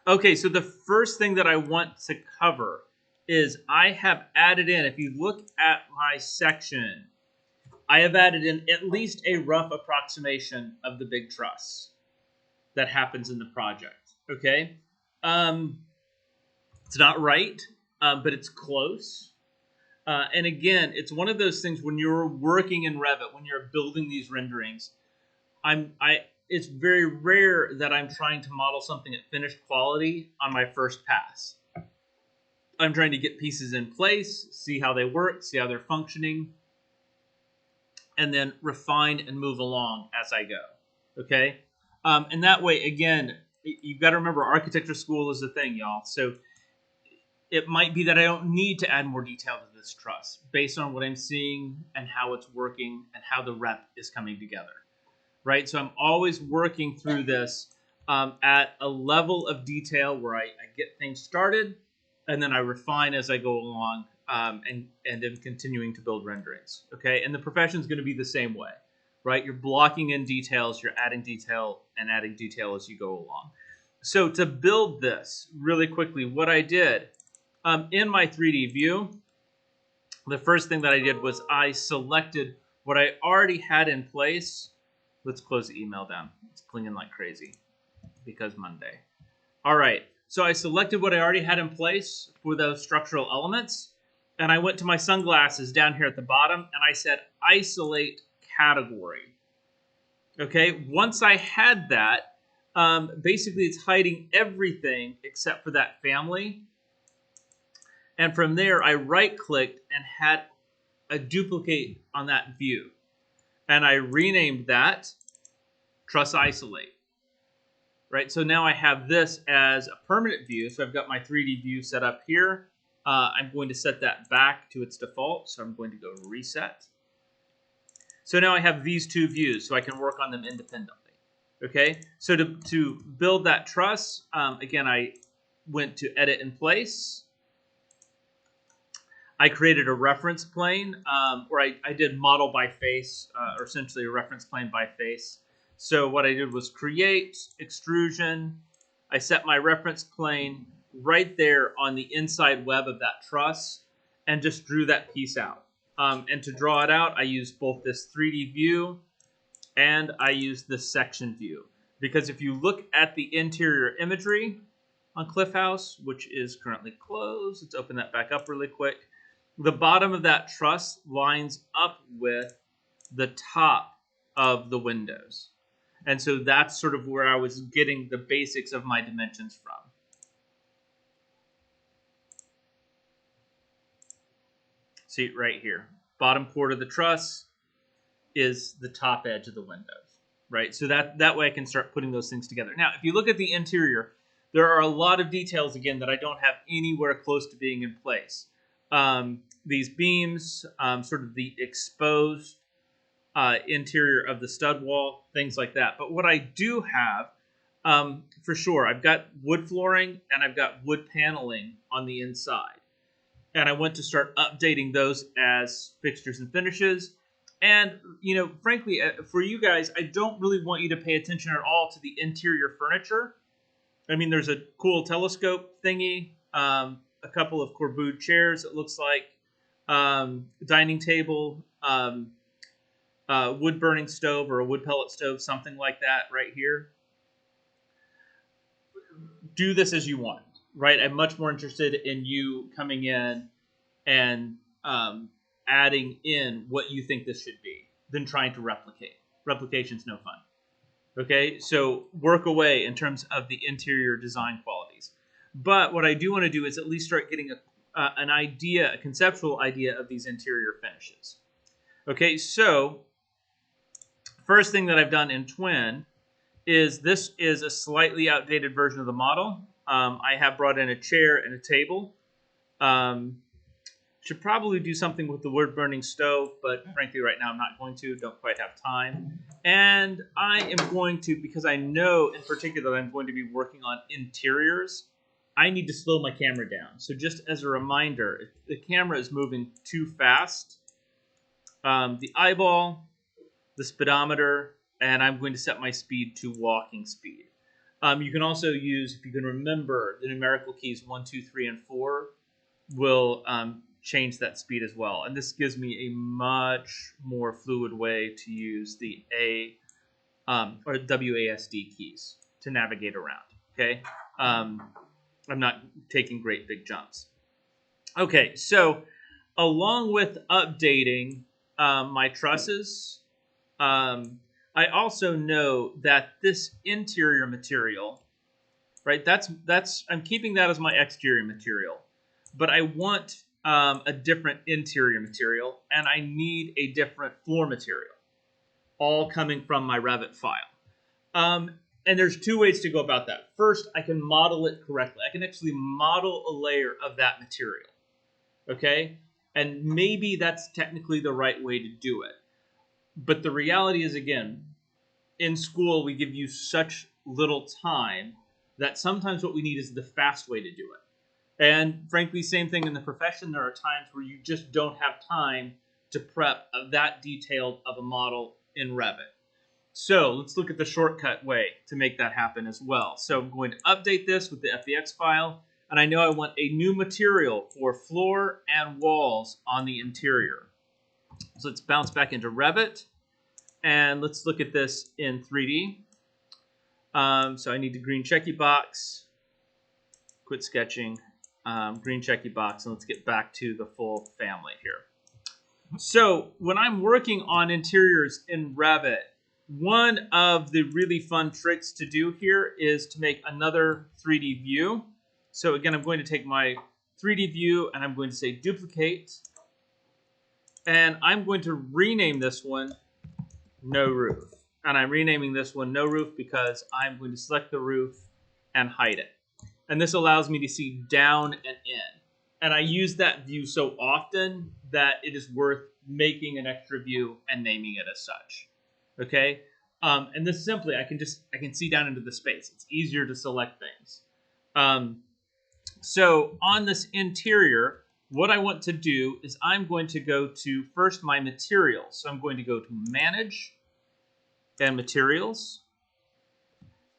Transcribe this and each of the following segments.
Okay, so the first thing that I want to cover is I have added in, if you look at my section, I have added in at least a rough approximation of the big truss that happens in the project. Okay, it's not right, but it's close. And again, it's one of those things when you're working in Revit, when you're building these renderings, it's very rare that I'm trying to model something at finished quality on my first pass. I'm trying to get pieces in place, see how they work, see how they're functioning, and then refine and move along as I go. Okay? And that way, again, you've got to remember architecture school is the thing, y'all. So it might be that I don't need to add more detail to this truss based on what I'm seeing and how it's working and how the rep is coming together. Right? So I'm always working through this at a level of detail where I get things started and then I refine as I go along and am continuing to build renderings. Okay? And the profession is going to be the same way. Right? You're blocking in details, you're adding detail and adding detail as you go along. So to build this really quickly, what I did in my 3D view, the first thing that I did was I selected what I already had in place. Let's close the email down. It's clinging like crazy because Monday. All right. So I selected what I already had in place for those structural elements. And I went to my sunglasses down here at the bottom and I said, isolate category. Okay. Once I had that, basically it's hiding everything except for that family. And from there, I right-clicked and had a duplicate on that view. And I renamed that Truss Isolate. Right, so now I have this as a permanent view. So I've got my 3D view set up here. I'm going to set that back to its default. So I'm going to go Reset. So now I have these two views, so I can work on them independently. Okay, so to build that truss, again, I went to Edit in Place. I created a reference plane, or I did model by face, or essentially a reference plane by face. So what I did was create, extrusion. I set my reference plane right there on the inside web of that truss and just drew that piece out. And to draw it out, I used both this 3D view and I used this section view. Because if you look at the interior imagery on Cliff House, which is currently closed, let's open that back up really quick. The bottom of that truss lines up with the top of the windows. And so that's sort of where I was getting the basics of my dimensions from. See right here, bottom quarter of the truss is the top edge of the windows, right? So that way I can start putting those things together. Now, if you look at the interior, there are a lot of details, again, that I don't have anywhere close to being in place. These beams, sort of the exposed interior of the stud wall, things like that. But what I do have, for sure, I've got wood flooring and I've got wood paneling on the inside. And I went to start updating those as fixtures and finishes. And, you know, frankly, for you guys, I don't really want you to pay attention at all to the interior furniture. I mean, there's a cool telescope thingy, a couple of Corbeau chairs, it looks like, dining table, wood burning stove or a wood pellet stove, something like that right here. Do this as you want, right? I'm much more interested in you coming in and adding in what you think this should be than trying to replicate. Replication's no fun. Okay, so work away in terms of the interior design qualities. But what I do want to do is at least start getting an idea, a conceptual idea of these interior finishes. Okay, so first thing that I've done in Twin is this is a slightly outdated version of the model. I have brought in a chair and a table. Should probably do something with the wood burning stove, but frankly right now I'm not going to, don't quite have time. And I am going to, because I know in particular that I'm going to be working on interiors, I need to slow my camera down. So just as a reminder, if the camera is moving too fast, the eyeball, the speedometer, and I'm going to set my speed to walking speed. You can also use, if you can remember, the numerical keys 1, 2, 3, and 4 will change that speed as well. And this gives me a much more fluid way to use the A or WASD keys to navigate around. Okay, I'm not taking great big jumps. Okay, so along with updating my trusses, I also know that this interior material, right? I'm keeping that as my exterior material, but I want a different interior material, and I need a different floor material, all coming from my Revit file. And there's two ways to go about that. First, I can model it correctly. I can actually model a layer of that material, okay? And maybe that's technically the right way to do it. But the reality is, again, in school, we give you such little time that sometimes what we need is the fast way to do it. And frankly, same thing in the profession. There are times where you just don't have time to prep that detailed of a model in Revit. So let's look at the shortcut way to make that happen as well. So I'm going to update this with the FBX file, and I know I want a new material for floor and walls on the interior. So let's bounce back into Revit, and let's look at this in 3D. So I need the green checky box, quit sketching, green checky box, and let's get back to the full family here. So when I'm working on interiors in Revit, one of the really fun tricks to do here is to make another 3D view. So again, I'm going to take my 3D view and I'm going to say duplicate. And I'm going to rename this one no roof. And I'm renaming this one no roof because I'm going to select the roof and hide it. And this allows me to see down and in. And I use that view so often that it is worth making an extra view and naming it as such. Okay, and this simply, I can see down into the space. It's easier to select things. So on this interior, what I want to do is I'm going to go to first my materials. So I'm going to go to Manage and Materials,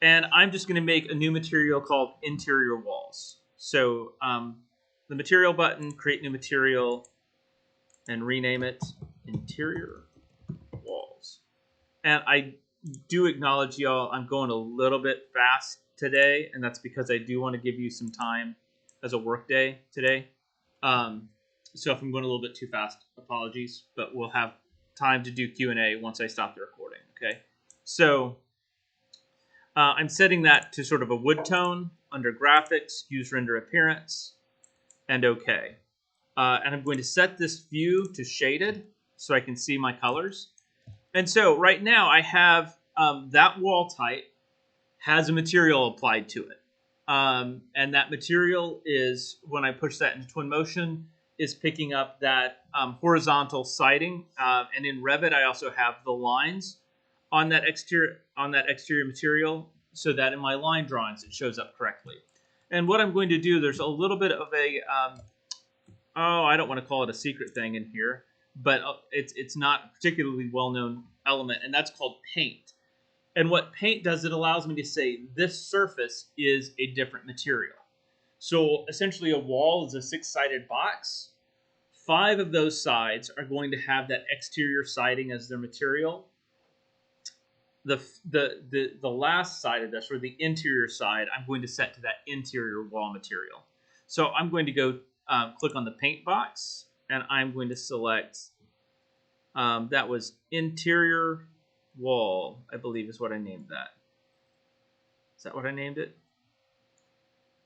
and I'm just going to make a new material called Interior Walls. So the Material button, Create New Material, and rename it Interior Walls. And I do acknowledge y'all, I'm going a little bit fast today, and that's because I do want to give you some time as a work day today. So if I'm going a little bit too fast, apologies, but we'll have time to do Q&A once I stop the recording, okay? So I'm setting that to sort of a wood tone under Graphics, Use Render Appearance, and OK. And I'm going to set this view to shaded so I can see my colors. And so right now I have that wall type has a material applied to it. And that material is, when I push that into Twinmotion, is picking up that horizontal siding. And in Revit, I also have the lines on that exterior material so that in my line drawings, it shows up correctly. And what I'm going to do, there's a little bit of a, I don't want to call it a secret thing in here, but it's not a particularly well-known element, and that's called paint. And what paint does, it allows me to say this surface is a different material. So essentially a wall is a 6-sided box. 5 of those sides are going to have that exterior siding as their material. The last side of this, or the interior side, I'm going to set to that interior wall material. So I'm going to go click on the paint box, and I'm going to select, that was interior wall, I believe is what I named that. Is that what I named it?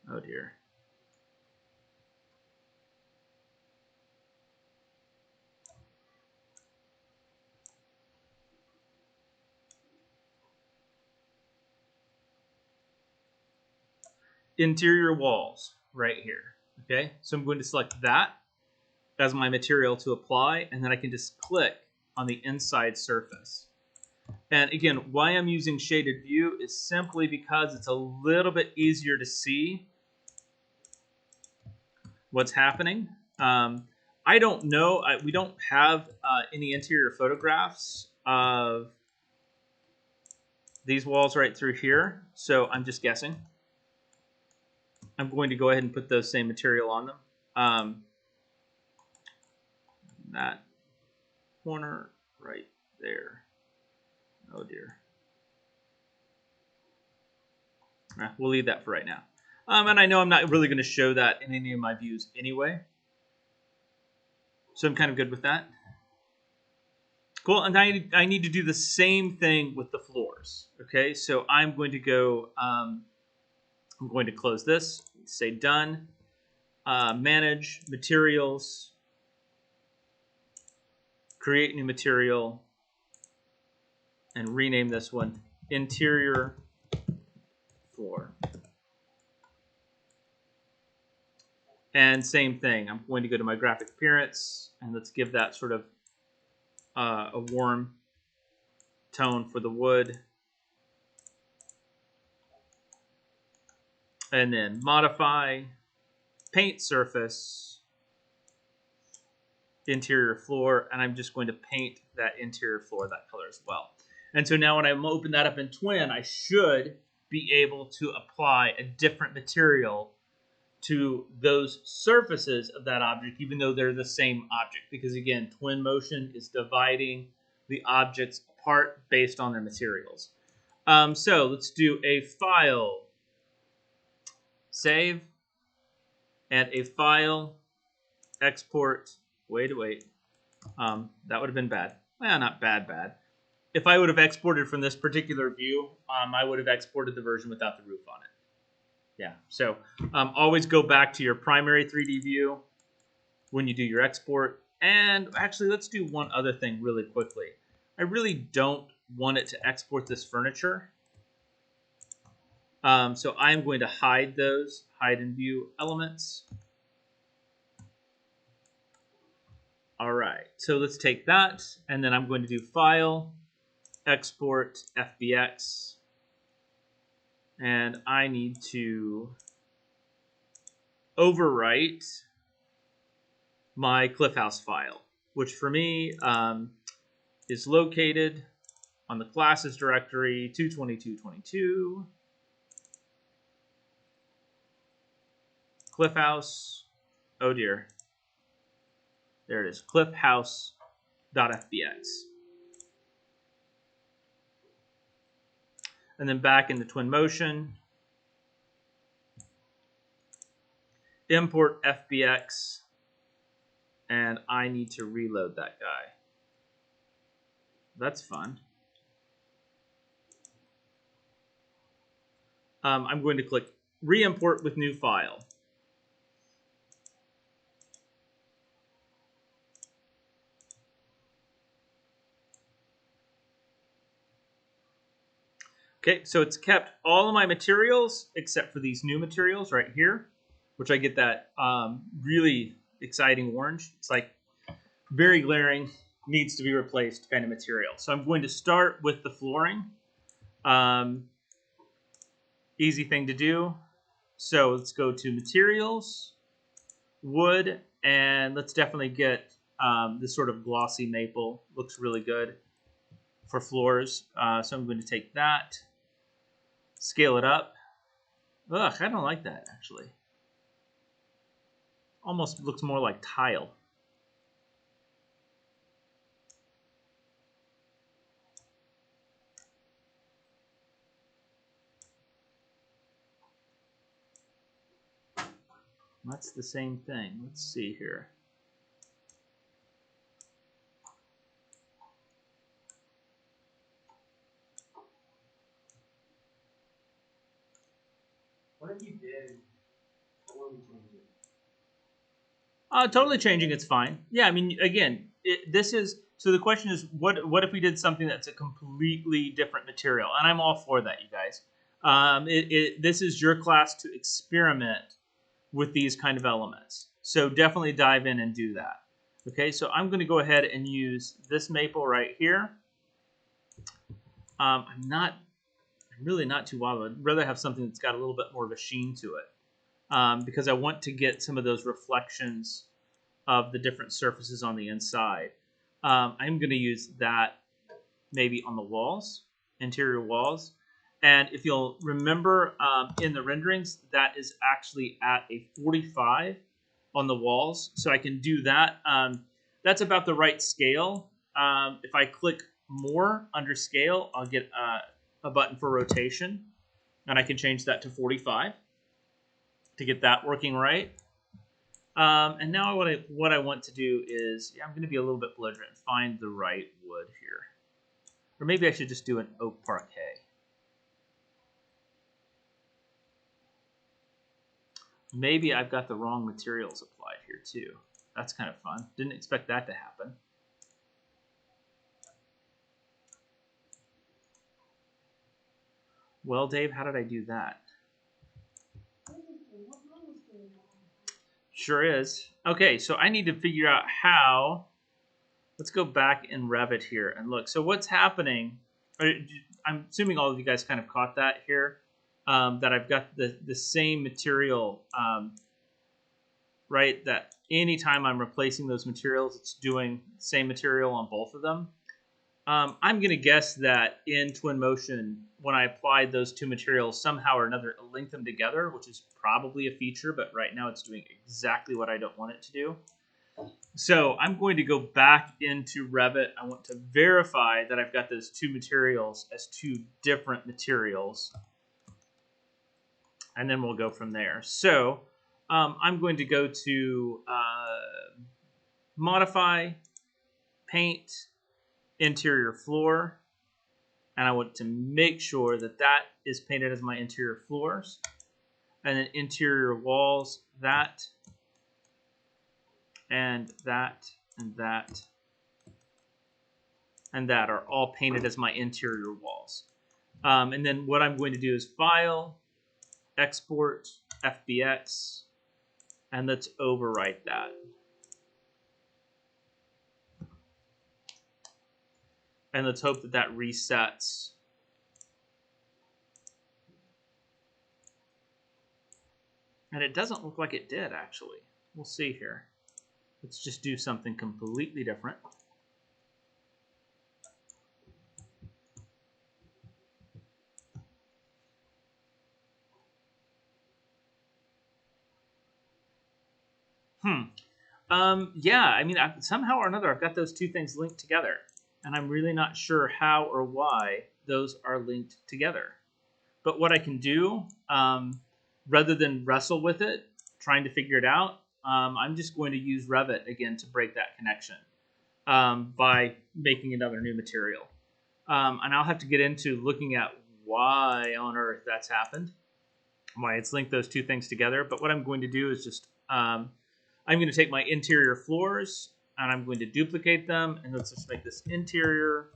Oh dear. Interior walls right here. Okay, so I'm going to select that as my material to apply, and then I can just click on the inside surface. And again, why I'm using shaded view is simply because it's a little bit easier to see what's happening. I don't know, we don't have any interior photographs of these walls right through here. So I'm just guessing. I'm going to go ahead and put those same material on them. That corner right there. Oh dear. We'll leave that for right now. And I know I'm not really going to show that in any of my views anyway. So I'm kind of good with that. Cool. And I need to do the same thing with the floors. Okay. So I'm going to go, I'm going to close this, say done, manage materials, create new material, and rename this one interior floor. And same thing, I'm going to go to my graphic appearance and let's give that sort of a warm tone for the wood. And then modify, paint surface, interior floor, and I'm just going to paint that interior floor that color as well. And so now when I open that up in Twin, I should be able to apply a different material to those surfaces of that object, even though they're the same object. Because again, Twinmotion is dividing the objects apart based on their materials. So let's do a file, save, and a file, export. Wait. That would have been bad. Well, not bad. If I would have exported from this particular view, I would have exported the version without the roof on it. Yeah, so always go back to your primary 3D view when you do your export. And actually, let's do one other thing really quickly. I really don't want it to export this furniture. So I'm going to hide those, hide in view elements. All right, so let's take that, and then I'm going to do File, Export, FBX. And I need to overwrite my Cliff House file, which for me is located on the classes directory 222.22. Cliff House. Oh dear. There it is. cliffhouse.fbx. And then back into Twinmotion. Import FBX. And I need to reload that guy. That's fun. I'm going to click re-import with new file. Okay, so it's kept all of my materials except for these new materials right here, which I get that really exciting orange. It's like very glaring, needs to be replaced kind of material. So I'm going to start with the flooring. Easy thing to do. So let's go to materials, wood, and let's definitely get this sort of glossy maple. Looks really good for floors. So I'm going to take that, scale it up. Ugh, I don't like that actually. Almost looks more like tile. That's the same thing. Let's see here. What if you did? What would we change it? Totally changing it's fine. Yeah, I mean, again, this is, so the question is, what if we did something that's a completely different material? And I'm all for that, you guys. This is your class to experiment with these kind of elements. So definitely dive in and do that. Okay, so I'm going to go ahead and use this maple right here. I'm really not too wild. I'd rather have something that's got a little bit more of a sheen to it. Because I want to get some of those reflections of the different surfaces on the inside. I'm going to use that maybe on the walls interior walls. And if you'll remember in the renderings, that is actually at a 45 on the walls. So I can do that. That's about the right scale. If I click more under scale, I'll get a button for rotation. And I can change that to 45 to get that working right. And now what I want to do is, I'm going to be a little bit belligerent and find the right wood here. Or maybe I should just do an oak parquet. Maybe I've got the wrong materials applied here too. That's kind of fun. Didn't expect that to happen. Well, Dave, how did I do that? Sure is. Okay, so I need to figure out how. Let's go back in Revit here and look. So what's happening, I'm assuming all of you guys kind of caught that here, that I've got the same material, right? That anytime I'm replacing those materials, it's doing the same material on both of them. I'm going to guess that in Twinmotion, when I applied those two materials, somehow or another, it linked them together, which is probably a feature, but right now it's doing exactly what I don't want it to do. So I'm going to go back into Revit. I want to verify that I've got those two materials as two different materials. And then we'll go from there. So I'm going to go to Modify, Paint, Interior Floor. And I want to make sure that that is painted as my interior floors. And then interior walls, that, and that, and that, and that are all painted as my interior walls. And then what I'm going to do is File, Export, FBX, and let's overwrite that. And let's hope that that resets. And it doesn't look like it did, actually. We'll see here. Let's just do something completely different. Yeah, I mean, somehow or another, I've got those two things linked together. And I'm really not sure how or why those are linked together. But what I can do, rather than wrestle with it, trying to figure it out, I'm just going to use Revit again to break that connection by making another new material. And I'll have to get into looking at why on earth that's happened, why it's linked those two things together. But what I'm going to do is just, I'm going to take my interior floors and I'm going to duplicate them. And let's just make this interior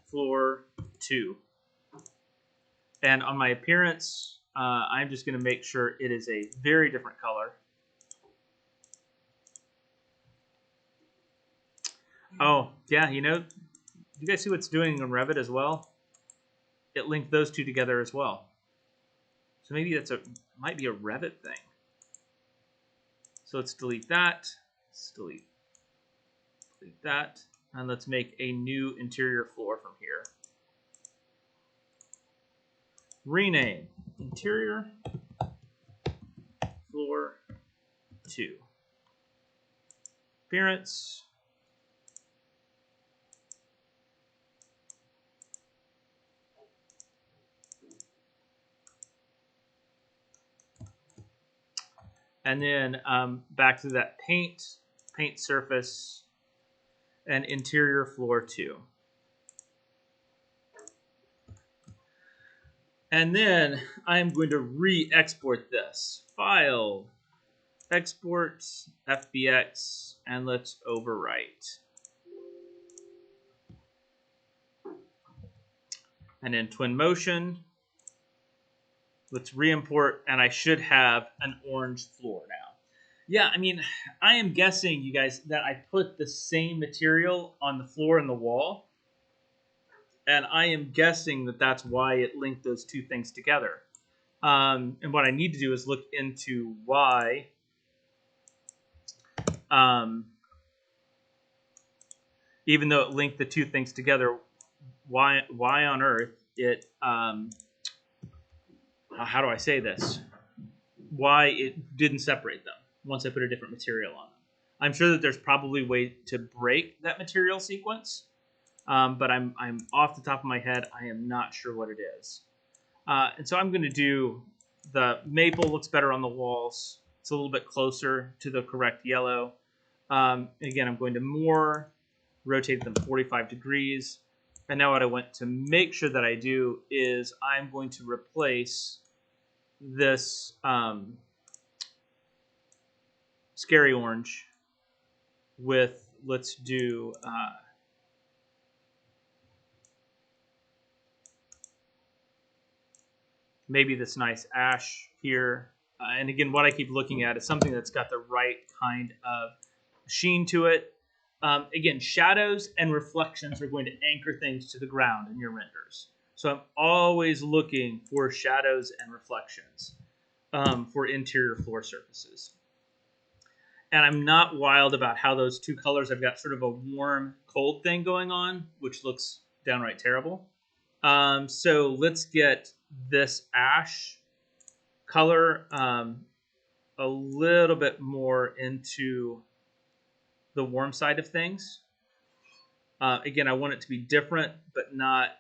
floor 2. And on my appearance, I'm just going to make sure it is a very different color. Oh, yeah, you know, you guys see what's doing in Revit as well? It linked those two together as well. So maybe that's might be a Revit thing. So let's delete that. Let's delete that. And let's make a new interior floor from here. Rename interior floor 2. Appearance. And then back to that paint surface, and interior floor 2. And then I'm going to re-export this. File, Export, FBX, and let's overwrite. And in Twinmotion, let's re-import, and I should have an orange floor now. Yeah, I mean, I am guessing, you guys, that I put the same material on the floor and the wall. And I am guessing that that's why it linked those two things together. And what I need to do is look into why even though it linked the two things together, why on earth it, how do I say this? Why it didn't separate them once I put a different material on them. I'm sure that there's probably a way to break that material sequence, but I'm off the top of my head, I am not sure what it is. And so I'm going to do the maple looks better on the walls. It's a little bit closer to the correct yellow. Again, I'm going to more, rotate them 45 degrees. And now what I want to make sure that I do is I'm going to replace this scary orange with, let's do maybe this nice ash here. And again, what I keep looking at is something that's got the right kind of sheen to it. Again, shadows and reflections are going to anchor things to the ground in your renders. So I'm always looking for shadows and reflections for interior floor surfaces. And I'm not wild about how those two colors, I've got sort of a warm, cold thing going on, which looks downright terrible. So let's get this ash color a little bit more into the warm side of things. Again, I want it to be different, but not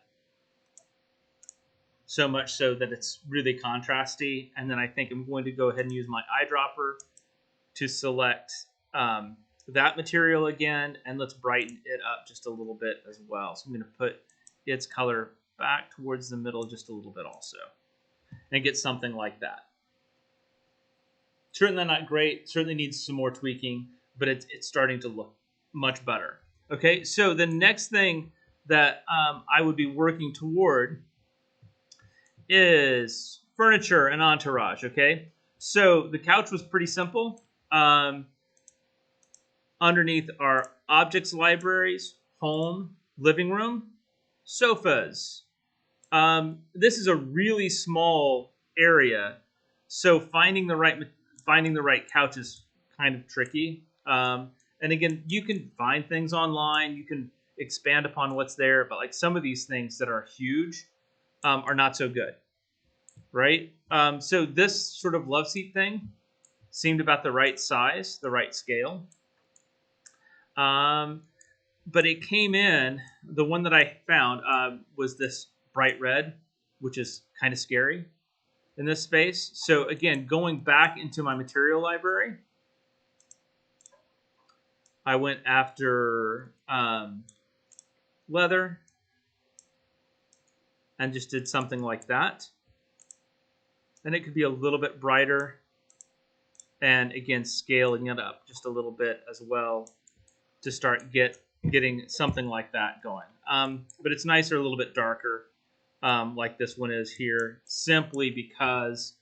so much so that it's really contrasty. And then I think I'm going to go ahead and use my eyedropper to select that material again, and let's brighten it up just a little bit as well. So I'm going to put its color back towards the middle just a little bit also, and get something like that. Certainly not great, certainly needs some more tweaking, but it's starting to look much better. Okay, so the next thing that I would be working toward is furniture and entourage. Okay, so the couch was pretty simple. Underneath are objects libraries, home, living room, sofas. This is a really small area, so finding the right couch is kind of tricky. And again, you can find things online, you can expand upon what's there, but like some of these things that are huge are not so good, right? So this sort of love seat thing seemed about the right size, the right scale. But it came in, the one that I found was this bright red, which is kind of scary in this space. So again, going back into my material library, I went after leather and just did something like that. And it could be a little bit brighter. And again, scaling it up just a little bit as well to start getting something like that going. But it's nicer, a little bit darker, like this one is here, simply because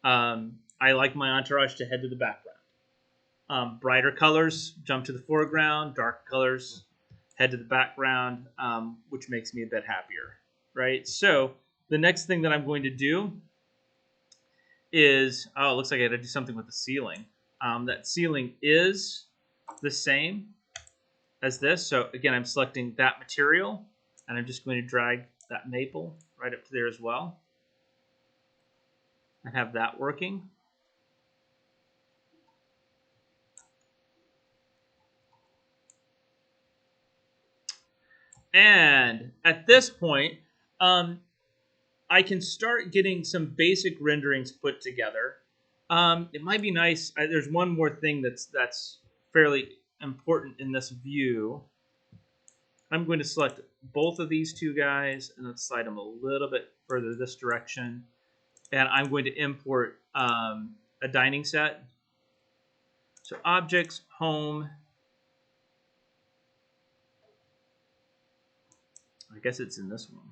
I like my entourage to head to the background. Brighter colors jump to the foreground, dark colors head to the background, which makes me a bit happier, right? So the next thing that I'm going to do is, oh, it looks like I got to do something with the ceiling. That ceiling is the same as this. So again, I'm selecting that material, and I'm just going to drag that maple right up to there as well, and have that working. And at this point, I can start getting some basic renderings put together. It might be nice. There's one more thing that's fairly important in this view. I'm going to select both of these two guys, and let's slide them a little bit further this direction. And I'm going to import a dining set. So objects, home. I guess it's in this one.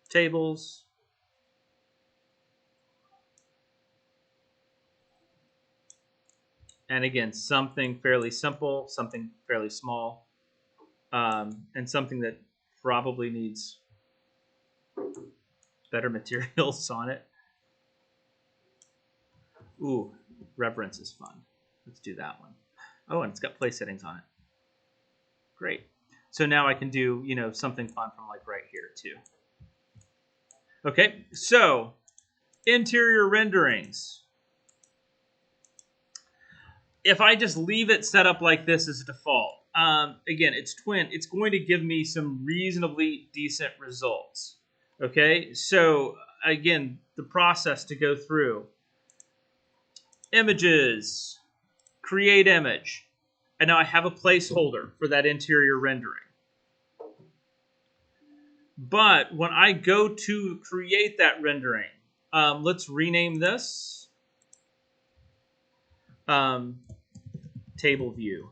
Tables. And again, something fairly simple, something fairly small, and something that probably needs better materials on it. Ooh, reverence is fun. Let's do that one. Oh, and it's got place settings on it. Great. So now I can do, you know, something fun from like right here too. Okay, so interior renderings. If I just leave it set up like this as default, again, it's Twin. It's going to give me some reasonably decent results. Okay, so again, the process to go through. Images, create image. And now I have a placeholder for that interior rendering. But when I go to create that rendering, let's rename this table view.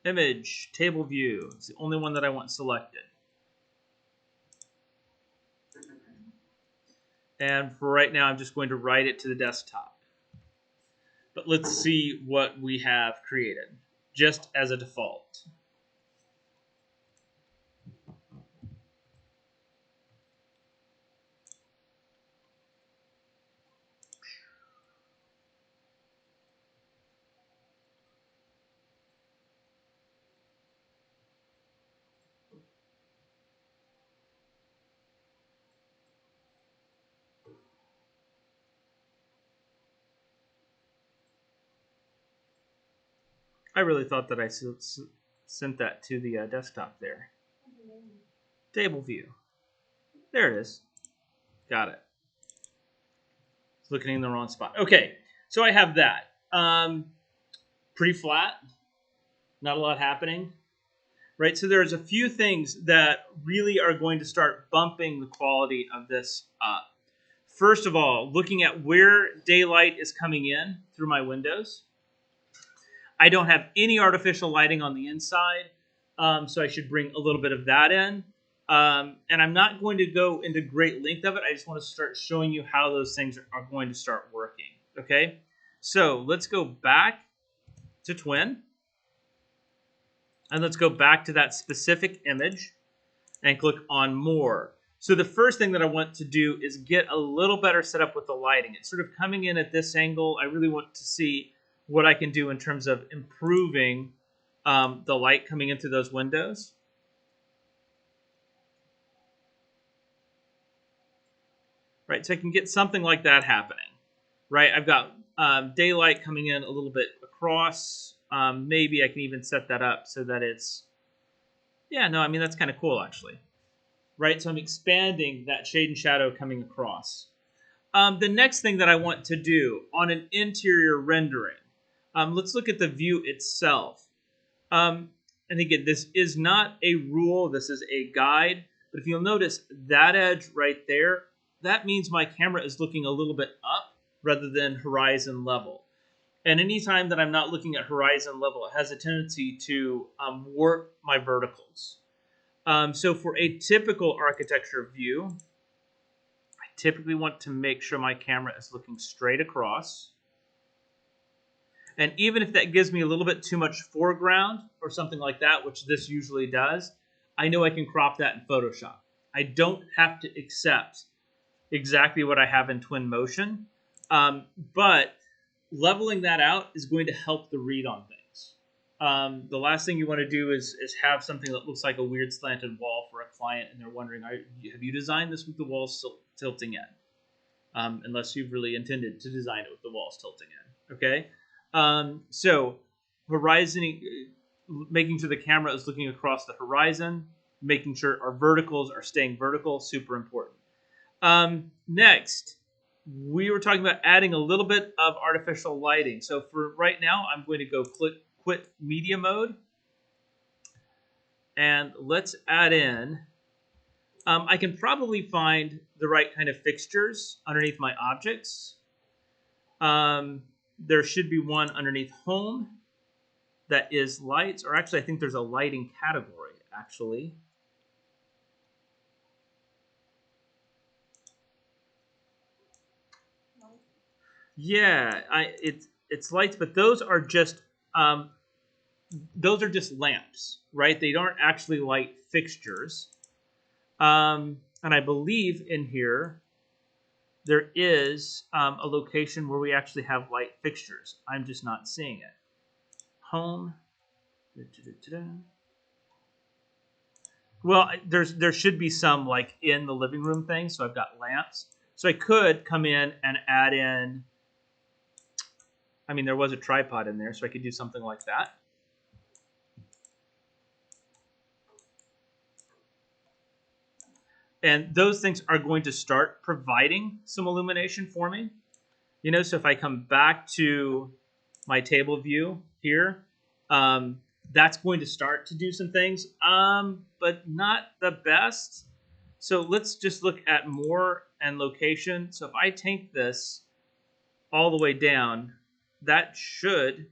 Image, table view. It's the only one that I want selected. And for right now, I'm just going to write it to the desktop. But let's see what we have created, just as a default. I really thought that I sent that to the desktop there. Table view. There it is. Got it. It's looking in the wrong spot. Okay, so I have that. Pretty flat. Not a lot happening. Right, so there's a few things that really are going to start bumping the quality of this up. First of all, looking at where daylight is coming in through my windows. I don't have any artificial lighting on the inside, so I should bring a little bit of that in. And I'm not going to go into great length of it. I just want to start showing you how those things are going to start working. Okay, so let's go back to Twin. And let's go back to that specific image and click on More. So the first thing that I want to do is get a little better set up with the lighting. It's sort of coming in at this angle. I really want to see what I can do in terms of improving the light coming into those windows. Right, so I can get something like that happening. Right, I've got daylight coming in a little bit across. Maybe I can even set that up so that it's, yeah, no, I mean, that's kind of cool actually. Right, so I'm expanding that shade and shadow coming across. The next thing that I want to do on an interior rendering, let's look at the view itself. And again, this is not a rule, this is a guide, but if you'll notice that edge right there, that means my camera is looking a little bit up rather than horizon level. And anytime that I'm not looking at horizon level, it has a tendency to warp my verticals. So for a typical architecture view, I typically want to make sure my camera is looking straight across. And even if that gives me a little bit too much foreground or something like that, which this usually does, I know I can crop that in Photoshop. I don't have to accept exactly what I have in Twinmotion, but leveling that out is going to help the read on things. The last thing you want to do is have something that looks like a weird slanted wall for a client, and they're wondering, have you designed this with the walls tilting in? Unless you've really intended to design it with the walls tilting in. Okay, so horizoning, making sure the camera is looking across the horizon, making sure our verticals are staying vertical, super important. Next, we were talking about adding a little bit of artificial lighting. So for right now, I'm going to go quit media mode. And let's add in, I can probably find the right kind of fixtures underneath my objects. There should be one underneath home that is lights, or actually I think there's a lighting category actually. Yeah, it's lights, but those are just lamps, right? They aren't actually light fixtures. And I believe in here there is a location where we actually have light fixtures. I'm just not seeing it. Home. Well, there should be some like in the living room thing. So I've got lamps. So I could come in and add in. I mean, there was a tripod in there, so I could do something like that. And those things are going to start providing some illumination for me. You know, so if I come back to my table view here, that's going to start to do some things, but not the best. So let's just look at more and location. So if I take this all the way down, that should,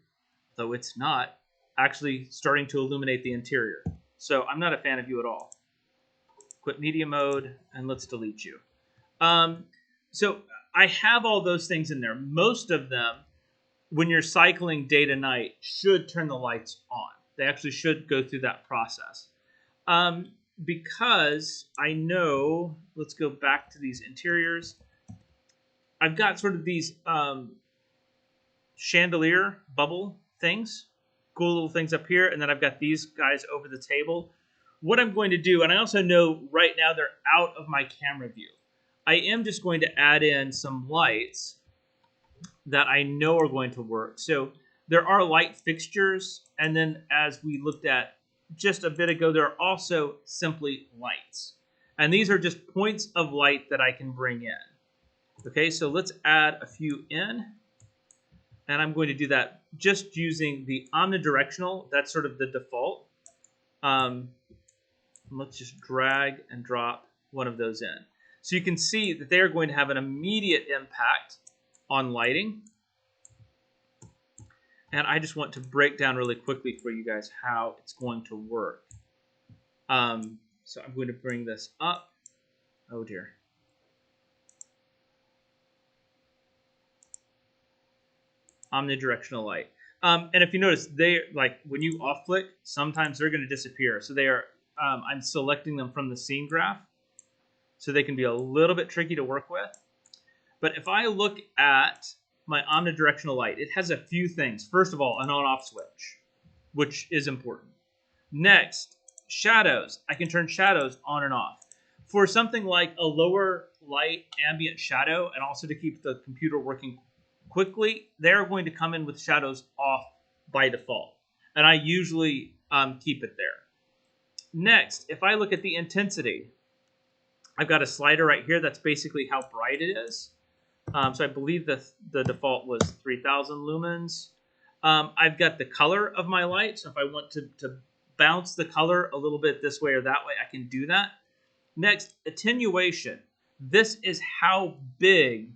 though it's not, actually starting to illuminate the interior. So I'm not a fan of you at all. Quit media mode, and let's delete you. So I have all those things in there. Most of them, when you're cycling day to night, should turn the lights on. They actually should go through that process. Because I know, let's go back to these interiors. I've got sort of these chandelier bubble things, cool little things up here, and then I've got these guys over the table. What I'm going to do, and I also know right now they're out of my camera view, I am just going to add in some lights that I know are going to work. So there are light fixtures, and then as we looked at just a bit ago, there are also simply lights. And these are just points of light that I can bring in. Okay, so let's add a few in. And I'm going to do that just using the omnidirectional. That's sort of the default. Let's just drag and drop one of those in. So you can see that they are going to have an immediate impact on lighting. And I just want to break down really quickly for you guys how it's going to work. So I'm going to bring this up. Oh dear. Omnidirectional light. And if you notice, they like when you off click, sometimes they're going to disappear. So they are. I'm selecting them from the scene graph, so they can be a little bit tricky to work with. But if I look at my omnidirectional light, it has a few things. First of all, an on-off switch, which is important. Next, shadows. I can turn shadows on and off. For something like a lower light ambient shadow, and also to keep the computer working quickly, they're going to come in with shadows off by default. And I usually keep it there. Next, if I look at the intensity, I've got a slider right here. That's basically how bright it is. So I believe the default was 3000 lumens. I've got the color of my light. So if I want to bounce the color a little bit this way or that way, I can do that. Next, attenuation. This is how big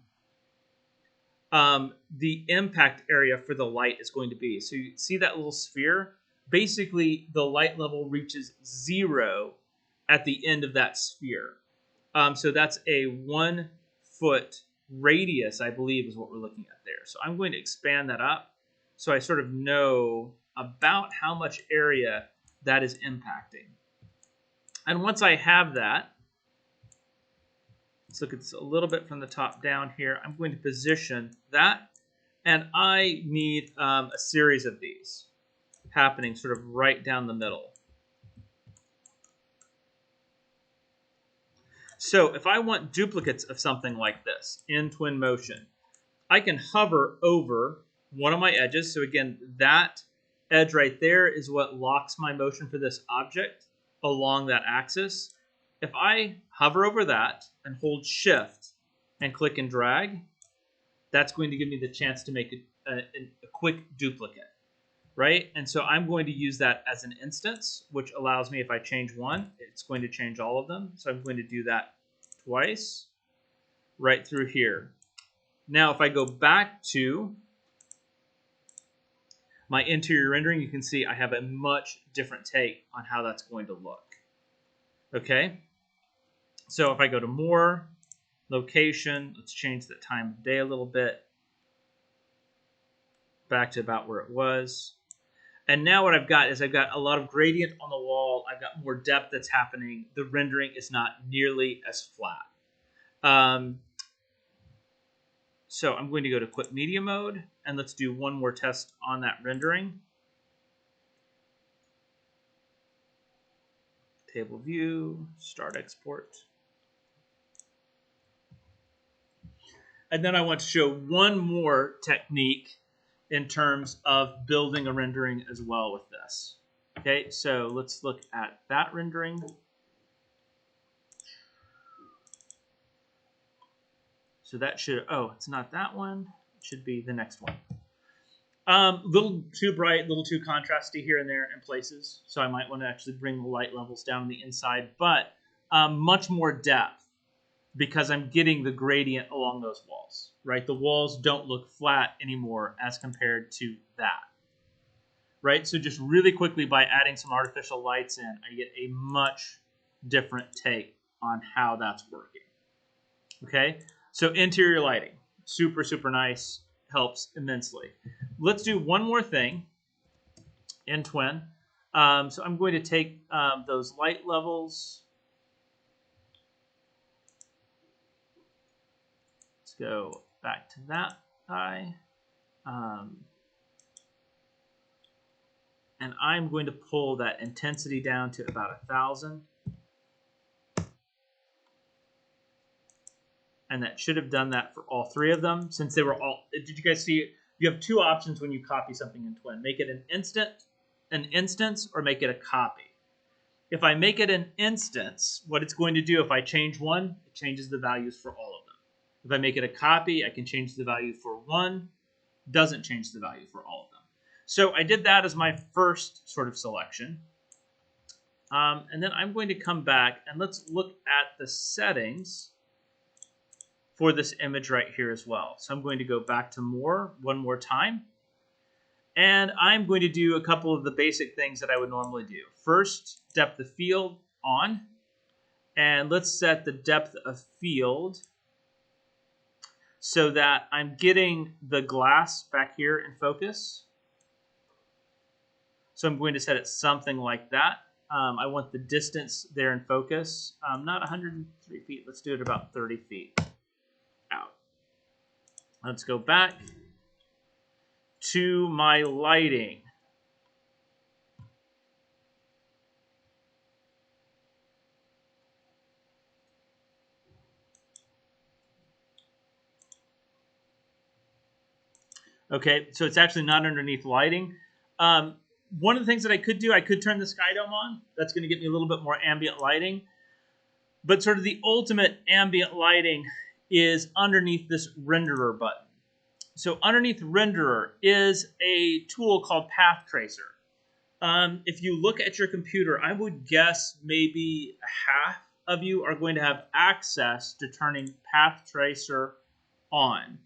the impact area for the light is going to be. So you see that little sphere? Basically, the light level reaches 0 at the end of that sphere. So that's a 1 foot radius, I believe, is what we're looking at there. So I'm going to expand that up so I sort of know about how much area that is impacting. And once I have that, let's look at this a little bit from the top down here. I'm going to position that, and I need a series of these happening sort of right down the middle. So if I want duplicates of something like this in Twinmotion, I can hover over one of my edges. So again, that edge right there is what locks my motion for this object along that axis. If I hover over that and hold Shift and click and drag, that's going to give me the chance to make a quick duplicate, right? And so I'm going to use that as an instance, which allows me, if I change one, it's going to change all of them. So I'm going to do that twice right through here. Now, if I go back to my interior rendering, you can see I have a much different take on how that's going to look. Okay? So if I go to more, location, let's change the time of day a little bit. Back to about where it was. And now what I've got is I've got a lot of gradient on the wall. I've got more depth that's happening. The rendering is not nearly as flat. So I'm going to go to quick media mode, and let's do one more test on that rendering. Table view, start export. And then I want to show one more technique in terms of building a rendering as well with this. Okay, so let's look at that rendering. So that should, oh, it's not that one. It should be the next one. Little too bright, little too contrasty here and there in places. So I might want to actually bring the light levels down on the inside, but much more depth because I'm getting the gradient along those walls, right? The walls don't look flat anymore as compared to that, right? So just really quickly by adding some artificial lights in, I get a much different take on how that's working, okay? So interior lighting, super, super nice, helps immensely. Let's do one more thing in Twin. So I'm going to take those light levels. Let's go back to that guy. And I'm going to pull that intensity down to about 1,000. And that should have done that for all three of them since they were all, did you guys see it? You have two options when you copy something in Twin. Make it an instance, or make it a copy. If I make it an instance, what it's going to do, if I change one, it changes the values for all of them. If I make it a copy, I can change the value for one, doesn't change the value for all of them. So I did that as my first sort of selection. And then I'm going to come back and let's look at the settings for this image right here as well. So I'm going to go back to more one more time. And I'm going to do a couple of the basic things that I would normally do. First, depth of field on. And let's set the depth of field so that I'm getting the glass back here in focus. So I'm going to set it something like that. I want the distance there in focus. Not 103 feet. Let's do it about 30 feet out. Let's go back to my lighting. Okay, so it's actually not underneath lighting. One of the things that I could do, I could turn the sky dome on. That's going to get me a little bit more ambient lighting. But sort of the ultimate ambient lighting is underneath this renderer button. So underneath renderer is a tool called Path Tracer. If you look at your computer, I would guess maybe half of you are going to have access to turning Path Tracer on.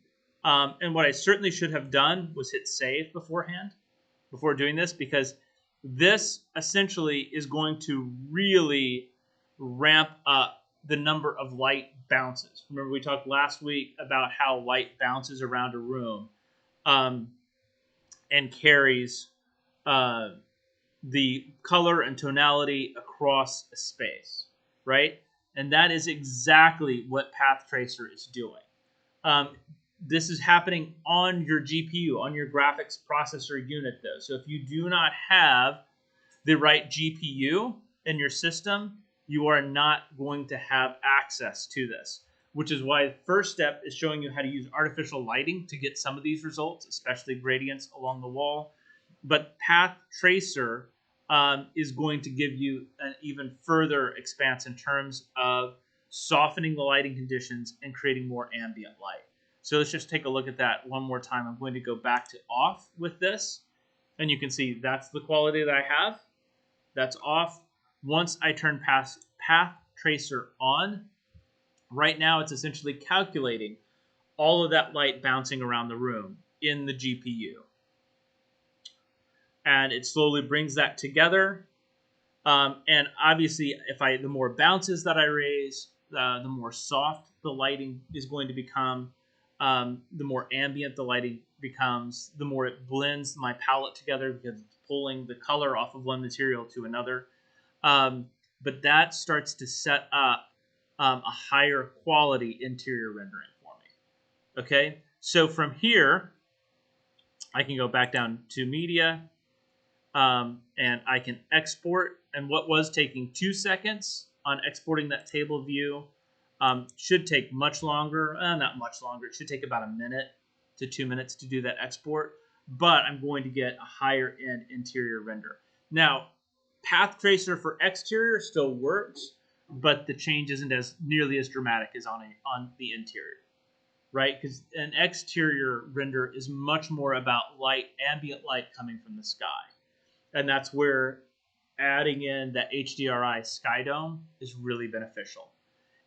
And what I certainly should have done was hit save beforehand, before doing this, because this essentially is going to really ramp up the number of light bounces. Remember we talked last week about how light bounces around a room and carries the color and tonality across a space, right? And that is exactly what Path Tracer is doing. This is happening on your GPU, on your graphics processor unit, though. So if you do not have the right GPU in your system, you are not going to have access to this, which is why the first step is showing you how to use artificial lighting to get some of these results, especially gradients along the wall. But Path Tracer is going to give you an even further expanse in terms of softening the lighting conditions and creating more ambient light. So let's just take a look at that one more time. I'm going to go back to off with this, and you can see that's the quality that I have. That's off. Once I turn Path Tracer on, right now it's essentially calculating all of that light bouncing around the room in the GPU. And it slowly brings that together. And obviously, the more bounces that I raise, the more soft the lighting is going to become. The more ambient the lighting becomes, the more it blends my palette together because it's pulling the color off of one material to another. But that starts to set up a higher quality interior rendering for me. Okay, So from here, I can go back down to media, and I can export. And what was taking 2 seconds on exporting that table view should take much longer. Not much longer. It should take about a minute to 2 minutes to do that export. But I'm going to get a higher end interior render. Now, Path Tracer for exterior still works, but the change isn't as nearly as dramatic as on the interior, right? Because an exterior render is much more about light, ambient light coming from the sky. And that's where adding in that HDRI sky dome is really beneficial.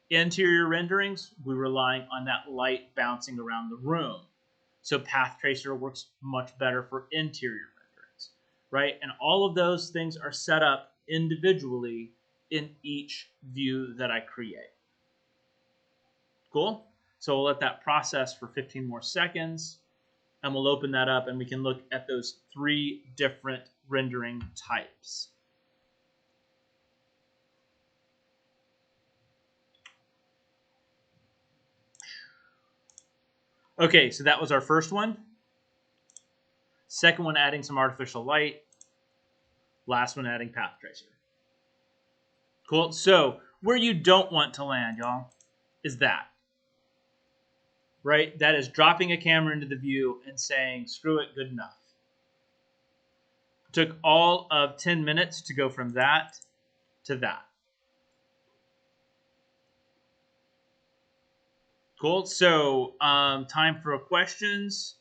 Interior renderings, we're relying on that light bouncing around the room. So Path Tracer works much better for interior renderings, right? And all of those things are set up individually in each view that I create. Cool? So we'll let that process for 15 more seconds, and we'll open that up, and we can look at those 3 different rendering types. Okay, so that was our first one. Second one, adding some artificial light. Last one, adding Path Tracer. Cool. So where you don't want to land, y'all, is that. Right? That is dropping a camera into the view and saying, screw it, good enough. It took all of 10 minutes to go from that to that. Cool. So time for questions.